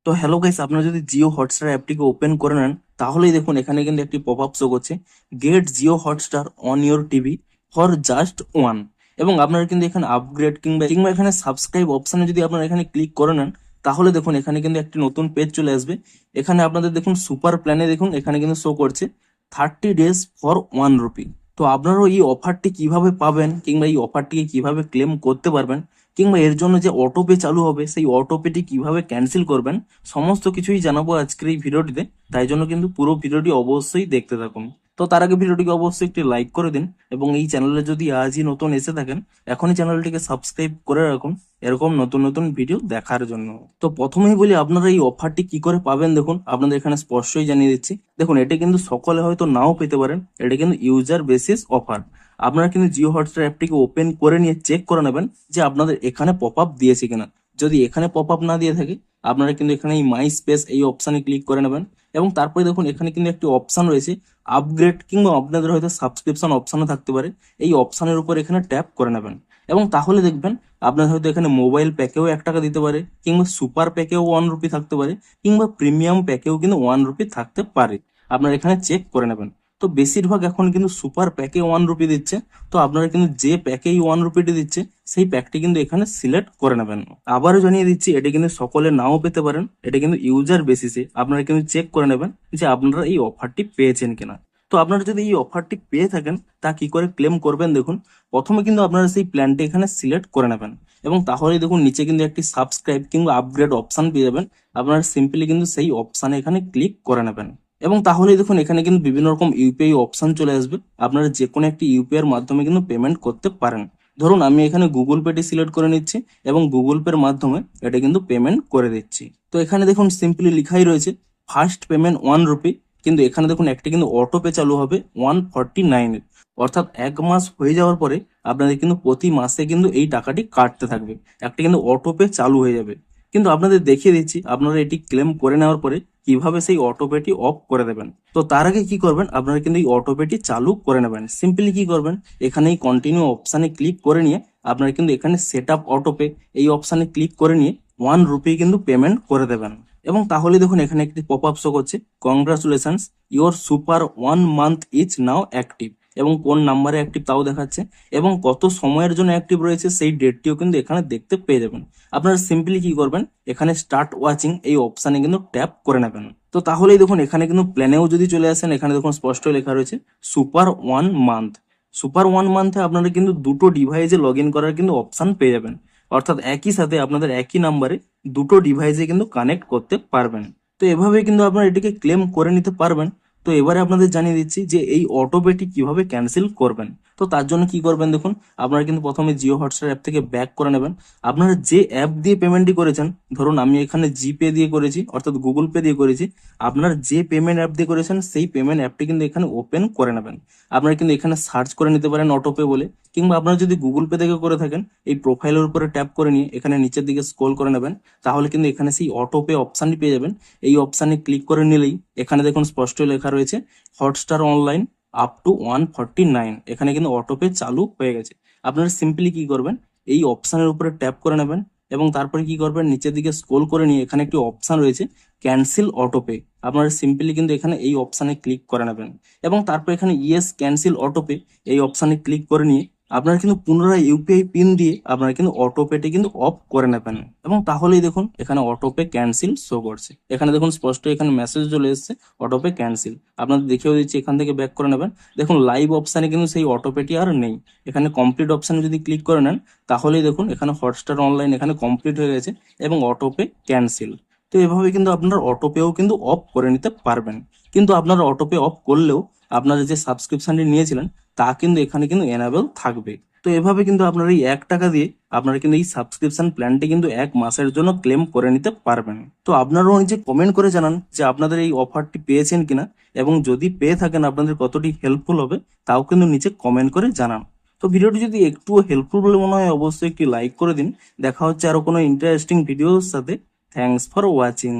তো hello guys, আপনারা যদি জিও হটস্টার অ্যাপটিকে ওপেন করে নেন তাহলেই দেখুন এখানে কিন্তু একটি পপ আপ শো করছে, get Jio Hotstar on your TV for just one. এবং আপনারা কিন্তু এখানে আপগ্রেড কিংবা কিংবা এখানে সাবস্ক্রাইব অপশানে যদি আপনারা এখানে ক্লিক করে নেন তাহলে দেখুন এখানে কিন্তু একটি নতুন পেজ চলে আসবে। এখানে আপনাদের দেখুন সুপার প্ল্যানে দেখুন এখানে কিন্তু শো করছে 30 ডেজ ফর 1 রুপি। তো আপনারাও এই অফারটি কিভাবে পাবেন কিংবা এই অফারটিকে কিভাবে ক্লেম করতে পারবেন কিংবা এর জন্য যে অটো পে চালু হবে সেই অটো পেটি কিভাবে ক্যান্সেল করবেন, সমস্ত কিছুই জানাবো আজকের এই ভিডিওটিতে। তাই জন্য কিন্তু পুরো ভিডিওটি অবশ্যই দেখতে থাকুন। তো তার আগে ভিডিওটিকে অবশ্যই একটি লাইক করে দিন এবং এই চ্যানেলে যদি আজই নতুন এসে থাকেন এখনই চ্যানেলটিকে সাবস্ক্রাইব করে রাখুন এরকম নতুন নতুন ভিডিও দেখার জন্য। তো প্রথমেই বলি আপনারা এই অফারটি কি করে পাবেন, দেখুন আপনাদের এখানে স্পষ্টই জানিয়ে দিচ্ছি। দেখুন এটা কিন্তু সকলে হয়তো নাও পেতে পারেন, এটা কিন্তু ইউজার বেসিস অফার। আপনারা কিন্তু জিও হটস্টার অ্যাপটিকে ওপেন করে নিয়ে চেক করে নেবেন যে আপনাদের এখানে পপ আপ দিয়েছে কিনা। যদি এখানে পপ আপ না দিয়ে থাকে আপনারা কিন্তু এখানে এই মাই স্পেস এই অপশানে ক্লিক করে নেবেন এবং তারপরে দেখুন এখানে কিন্তু একটি অপশান রয়েছে আপগ্রেড কিংবা আপনাদের হয়তো সাবস্ক্রিপশন অপশানও থাকতে পারে, এই অপশানের উপর এখানে ট্যাপ করে নেবেন এবং তাহলে দেখবেন আপনার হয়তো এখানে মোবাইল প্যাকেও 1 টাকা দিতে পারে কিংবা সুপার প্যাকেও 1 রুপি থাকতে পারে কিংবা প্রিমিয়াম প্যাকেও কিন্তু 1 রুপি থাকতে পারে। আপনারা এখানে চেক করে নেবেন। তো বেশিরভাগ এখন কিন্তু সুপার প্যাকে 1 রুপি দিচ্ছে। তো আপনারা কিন্তু যে প্যাকেই 1 রুপিটি দিচ্ছে সেই প্যাকটি কিন্তু এখানে সিলেক্ট করে নেবেন। আবারও জানিয়ে দিচ্ছি এটা কিন্তু সকলে নাও পেতে পারেন, এটা কিন্তু ইউজার বেসিসে আপনারা কিন্তু চেক করে নেবেন যে আপনারা এই অফারটি পেয়েছেন কিনা। তো আপনারা যদি এই অফারটি পেয়ে থাকেন তা কি করে ক্লেম করবেন, দেখুন প্রথমে কিন্তু আপনারা সেই প্ল্যানটি এখানে সিলেক্ট করে নেবেন এবং তাহলেই দেখুন নিচে কিন্তু একটি সাবস্ক্রাইব কিংবা আপগ্রেড অপশন পেয়ে যাবেন। আপনারা সিম্পলি কিন্তু সেই অপশানে এখানে ক্লিক করে নেবেন এবং তাহলেই দেখুন এখানে কিন্তু বিভিন্ন রকম ইউপিআই অপশন চলে আসবে। আপনারা যে কোনো একটি ইউপিআই এর মাধ্যমে কিন্তু পেমেন্ট করতে পারেন। ধরুন আমি এখানে গুগল পেটি সিলেক্ট করে নিচ্ছি এবং গুগল পের মাধ্যমে এটা কিন্তু পেমেন্ট করে দিচ্ছি। তো এখানে দেখুন সিম্পলি লিখাই রয়েছে ফার্স্ট পেমেন্ট 1 রুপি, কিন্তু এখানে দেখুন একটা কিন্তু অটো পে চালু হবে 149, অর্থাৎ 1 মাস হয়ে যাওয়ার পরে আপনাদের কিন্তু প্রতি মাসে কিন্তু এই টাকাটি কাটতে থাকবে, একটা কিন্তু অটো পে চালু হয়ে যাবে। কিন্তু আপনাদের দেখিয়ে দিচ্ছি আপনারা এটি ক্লেম করে নেওয়ার পরে কিভাবে সেই অটো পেটি অফ করে দেবেন। তো তার আগে কি করবেন, আপনারা কিন্তু এই অটো পেটি চালু করে নেবেন। সিম্পলি কি করবেন, এখানে এই কন্টিনিউ অপশানে ক্লিক করে নিয়ে আপনারা কিন্তু এখানে সেট আপ অটো পে এই অপশানে ক্লিক করে নিয়ে 1 রুপি কিন্তু পেমেন্ট করে দেবেন এবং তাহলে দেখুন এখানে একটি পপ আপ শো করছে, congratulations your super 1 month is now active এবং কোন নাম্বারে অ্যাক্টিভ তাও দেখাচ্ছে এবং কত সময়ের জন্য অ্যাক্টিভ রয়েছে সেই ডেটটিও কিন্তু এখানে দেখতে পেয়ে যাবেন। আপনারা সিম্পলি কি করবেন, এখানে স্টার্ট ওয়াচিং এই অপশানে কিন্তু ট্যাপ করে নেবেন। তো তাহলেই দেখুন এখানে কিন্তু প্ল্যানেও যদি চলে আসেন এখানে দেখুন স্পষ্ট লেখা রয়েছে সুপার 1 মান্থ। সুপার 1 মান্থে আপনারা কিন্তু দুটো ডিভাইসে লগ ইন করার কিন্তু অপশান পেয়ে যাবেন, অর্থাৎ একই সাথে আপনাদের একই নাম্বারে দুটো ডিভাইসে কিন্তু কানেক্ট করতে পারবেন। তো এভাবে কিন্তু আপনারা এটিকে ক্লেম করে নিতে পারবেন। তো এবারে আপনাদের জানিয়ে দিচ্ছি যে এই অটো পেটি কিভাবে ক্যান্সেল করবেন। তো তার জন্য কি করবেন, দেখুন আপনারা কিন্তু প্রথমে জিও হটস্টার অ্যাপ থেকে ব্যাক করে নেবেন। আপনারা যে অ্যাপ দিয়ে পেমেন্টটি করেছেন, ধরুন আমি এখানে জিপে দিয়ে করেছি অর্থাৎ গুগল পে দিয়ে করেছি, আপনার যে পেমেন্ট অ্যাপ দিয়ে করেছেন সেই পেমেন্ট অ্যাপটি কিন্তু এখানে ওপেন করে নেবেন। আপনারা কিন্তু এখানে সার্চ করে নিতে পারেন অটো পে বলে, কিংবা আপনারা যদি গুগল পে থেকে করে থাকেন এই প্রোফাইলের উপরে ট্যাপ করে নিয়ে এখানে নিচের দিকে স্ক্রল করে নেবেন, তাহলে কিন্তু এখানে সেই অটো পে অপশানটি পেয়ে যাবেন। এই অপশানে ক্লিক করে নিলেই এখানে দেখুন স্পষ্ট লেখা রয়েছে হটস্টার অনলাইন আপ টু 149, এখানে কিন্তু অটো পে চালু হয়ে গেছে। আপনারা সিম্পলি কি করবেন, এই অপশানের উপরে ট্যাপ করে নেবেন এবং তারপরে কি করবেন নিচের দিকে স্ক্রল করে নিয়ে এখানে একটি অপশান রয়েছে ক্যান্সেল অটো পে, আপনারা সিম্পলি কিন্তু এখানে এই অপশানে ক্লিক করে নেবেন এবং তারপর এখানে ইয়েস ক্যান্সেল অটো পে এই অপশানে ক্লিক করে নিয়ে আপনারা কিন্তু পুনরায় ইউপিআই পিন দিয়ে আপনারা কিন্তু অটো পেটি কিন্তু অফ করে নেবেন এবং তাহলেই দেখুন এখানে অটো পে ক্যান্সেল শো করছে। এখানে দেখুন স্পষ্ট এখানে মেসেজ চলে এসেছে অটো পে ক্যান্সেল। আপনাদের দেখিয়েও দিচ্ছি, এখান থেকে ব্যাক করে নেবেন। দেখুন লাইভ অপশানে কিন্তু সেই অটো পেটি আর নেই, এখানে কমপ্লিট অপশানে যদি ক্লিক করে নেন তাহলেই দেখুন এখানে হটস্টার অনলাইন এখানে কমপ্লিট হয়ে গেছে এবং অটো পে ক্যান্সেল। তো এভাবে কিন্তু আপনার অটো পেও কিন্তু অফ করে নিতে পারবেন। কিন্তু আপনারা অটো পে অফ করলেও আপনারা যে সাবস্ক্রিপশনটি নিয়েছিলেন তা কিন্তু এখানে কিন্তু এনাবেল থাকবে। তো এভাবে কিন্তু আপনারা এই 1 টাকা দিয়ে আপনারা কিন্তু এই সাবস্ক্রিপশন প্ল্যানটি কিন্তু 1 মাসের জন্য ক্লেম করে নিতে পারবেন। তো আপনারাও নিচে কমেন্ট করে জানান যে আপনাদের এই অফারটি পেয়েছেন কিনা এবং যদি পেয়ে থাকেন আপনাদের কতটি হেল্পফুল হবে তাও কিন্তু নিচে কমেন্ট করে জানান। তো ভিডিওটি যদি একটু হেল্পফুল বলে মনে হয় অবশ্যই একটি লাইক করে দিন। দেখা হচ্ছে আরো কোনো ইন্টারেস্টিং ভিডিওর সাথে। Thanks for watching.